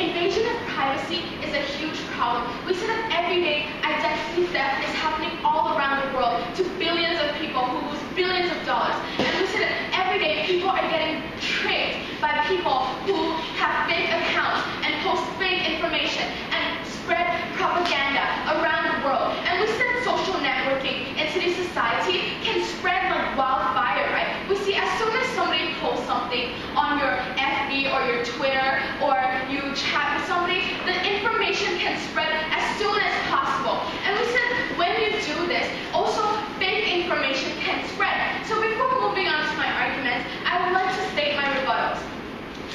invasion of privacy is a huge problem. We see that every day identity theft is happening all around the world to billions of people who lose billions of dollars. And we see that every day people are getting tricked by people who have fake accounts and post fake information and spread propaganda around the world. And we see that social networking in today's society can spread like wildfire, right? We see as soon as somebody posts something on your FB or your Twitter, or you chat with somebody, the information can spread as soon as possible. And we said when you do this, also fake information can spread. So before moving on to my arguments, I would like to state my rebuttals.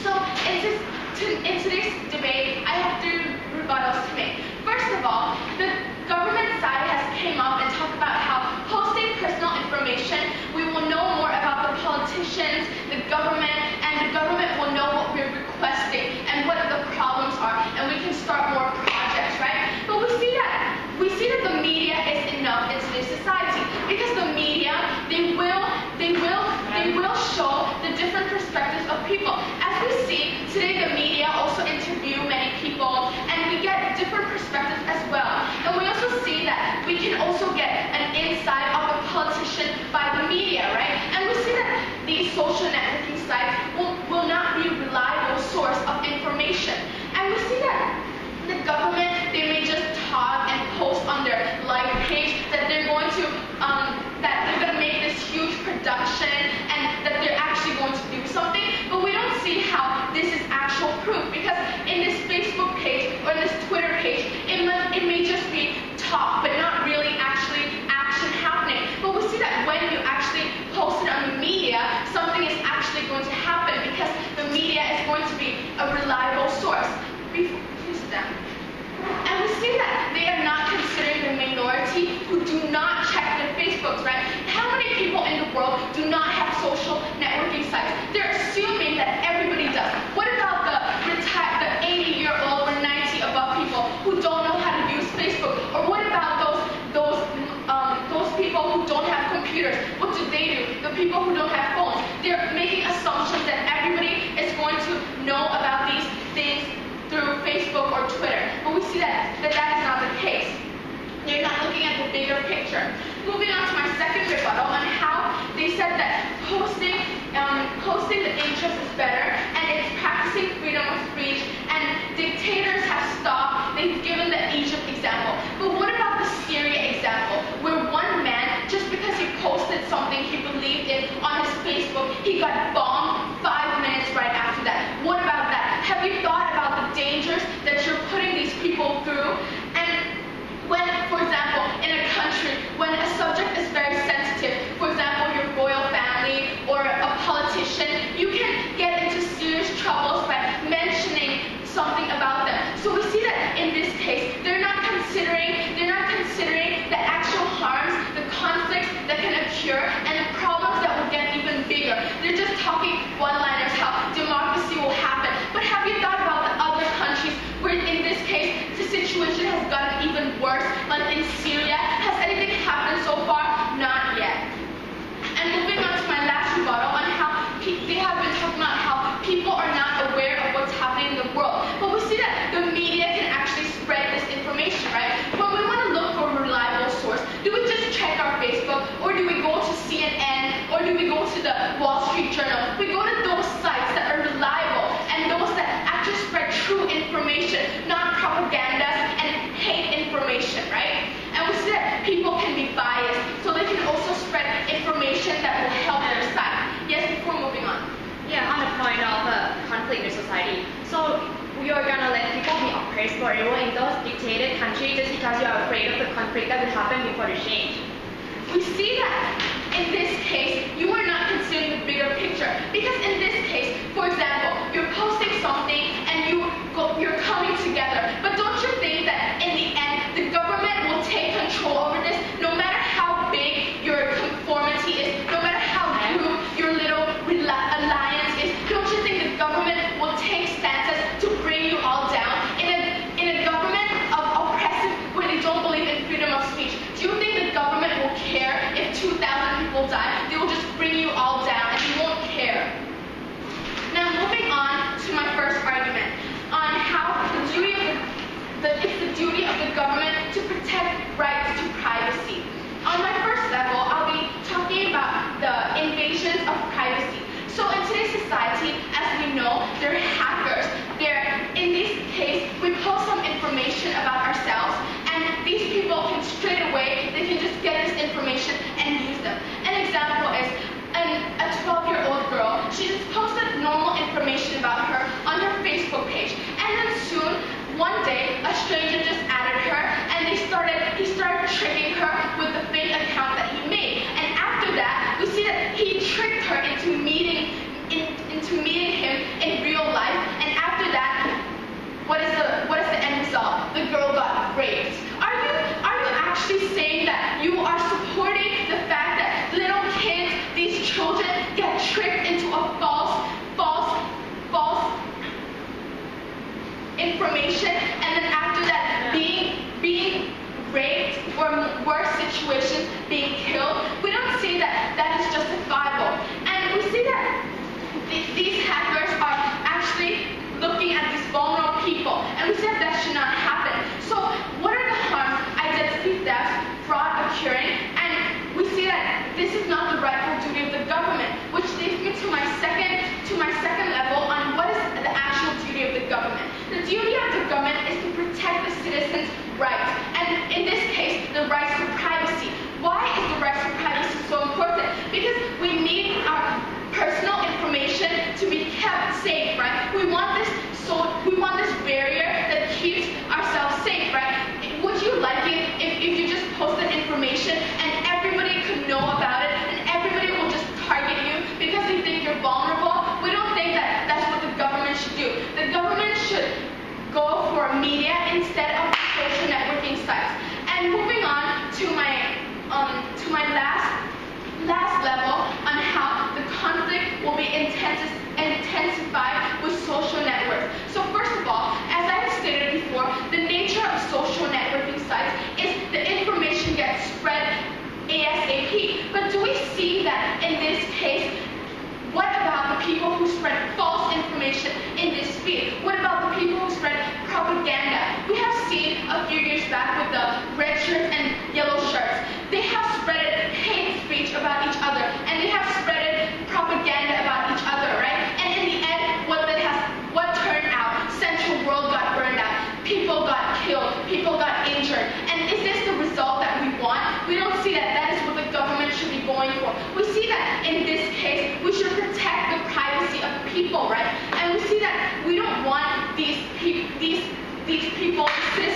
So in today's debate, I have 3 rebuttals to make. First of all, the government side has came up and talked about how posting personal information, we will know more about the politicians, the government, and the government will know what we're requesting and what the problems are, and we can start more projects, right? But we see that the media is enough in today's society, because the media, they will show the different perspectives of people. As we see today, the media also interview many people, and we get different perspectives as well. And we also see that we can also get an insight of a politician by the media, right? And we see that these social networking sites will not be a reliable source of information. And we see that the government, they may just talk and post on their live page that they're going to make this huge production and that they're actually going to do something, but we don't see how this is actual proof, because in this Facebook page or in this Twitter page, it may just be talk, but not really actually action happening. But we see that when you actually post it on the media, something is actually going to happen, because the media is going to be a reliable source. And we see that they are not considering the minority who do not check their Facebooks, right? How many people in the world do not have social networking sites? They're assuming that everybody does. What about the 80-year-old or 90 above people who don't know how to use Facebook? Or what about those people who don't have computers? What do? The people who don't have phones. They're making assumptions that everybody is going to know about these things through Facebook or Twitter. But we see that is not the case. They're not looking at the bigger picture. Moving on to my second rebuttal on how they said that posting the interest is better, and it's practicing freedom of speech, and dictators have stopped. They've given the Egypt example. But what about the Syria example, where one man, just because he posted something he believed in on his Facebook, he got bombed 5 minutes right after that? What about that? Have you thought about the dangers that you're putting these people through? And when, for example, in a country, when a subject is very sensitive, for example, your royal family or a politician, you can get into serious troubles by mentioning something about them. So we see that in this case, they're not considering the actual harms, the conflicts that can occur, and the problems that will get even bigger. They're just talking one-liners, how democracy will happen. But have you thought about the other countries where, in this case, the situation has gotten even worse, like in Syria? Has anything happened so far? Not yet. And moving on to my last rebuttal on how they have been talking about how people are not aware of what's happening in the world. But we see that the media can actually spread this information, right? When we want to look for a reliable source, do we just check our Facebook, or do we go to CNN, or do we go to the Wall Street Journal? We go to those sites that are reliable and those that actually spread true information, not propagandas and hate information, right? And we see that people can be biased, so they can also spread information that will help their side. Yes, before moving on. Yeah, on the point of conflict in society. So you're gonna let people be oppressed forever in those dictated countries just because you're afraid of the conflict that will happen before the change. We see that in this case, you are not considering the bigger picture. Because in this case, for example, you're posting something and you're coming together. But don't you think that in the end, the government will take control over this, no matter how big your conformity is, no matter how group your little alliance is? Don't you think the government will take stances to bring you all down? In a government of oppressive, where they don't believe in freedom of speech, do you think the government will care if 2,000 people die? They will just bring you all down and you won't care. Now moving on to my first argument on how it's the duty of the government to protect rights to privacy. On my first level, I'll be talking about the invasions of privacy. So in today's society, as we know, there are hackers. In this case, we post some information about ourselves, and these people can straight away, they can just get this information and use them. An example is a 12-year-old girl. She just posted normal information about her on her Facebook page, and then soon, one day, a stranger just added her, and he started tricking her with the fake account that he made. And after that, we see that he tricked her into meeting him in real life. And after that, what is the end result? The girl got raped. Are you actually saying that you are supporting the fact that little kids, these children, get tricked into a false information, and then after that being raped, or worse situations, being killed? We don't see that is justifiable. And we see that these hackers are actually looking at these vulnerable people, and we see that should not happen. So what are the harms? Identity theft, fraud occurring, and we see that this is not the rightful duty of the government, which leads me to my second level on what is the actual duty of the government. The duty of the government is to protect the citizens' rights, and in this case, the rights to privacy. Why is the rights to privacy so important? Because we need our personal information to be kept safe, right? We want this barrier that keeps ourselves safe, right? Would you like it if you just posted information and everybody could know about it, and everybody will just target you because they think you're vulnerable? We don't think that that's what the government should do. The government should go for media instead of social networking sites. And moving on to my last level on how the conflict will be intensified with social networks. So first of all, as I have stated before, the nature of social networking sites is the information gets spread ASAP. But do we see that in this case? What about the people who spread false information in this feed? What about the people who spread propaganda? We have seen a few years back with the red shirts and yellow shirts. They have spread hate speech about each other, and they have spread propaganda about each other, right? And in the end, what turned out? Central World got burned out. People got killed. People got injured. And is this the result that we want? We don't see that is what the government should be going for. We see that in this case, we should protect the privacy of people, right? And we see that we don't want these people, citizens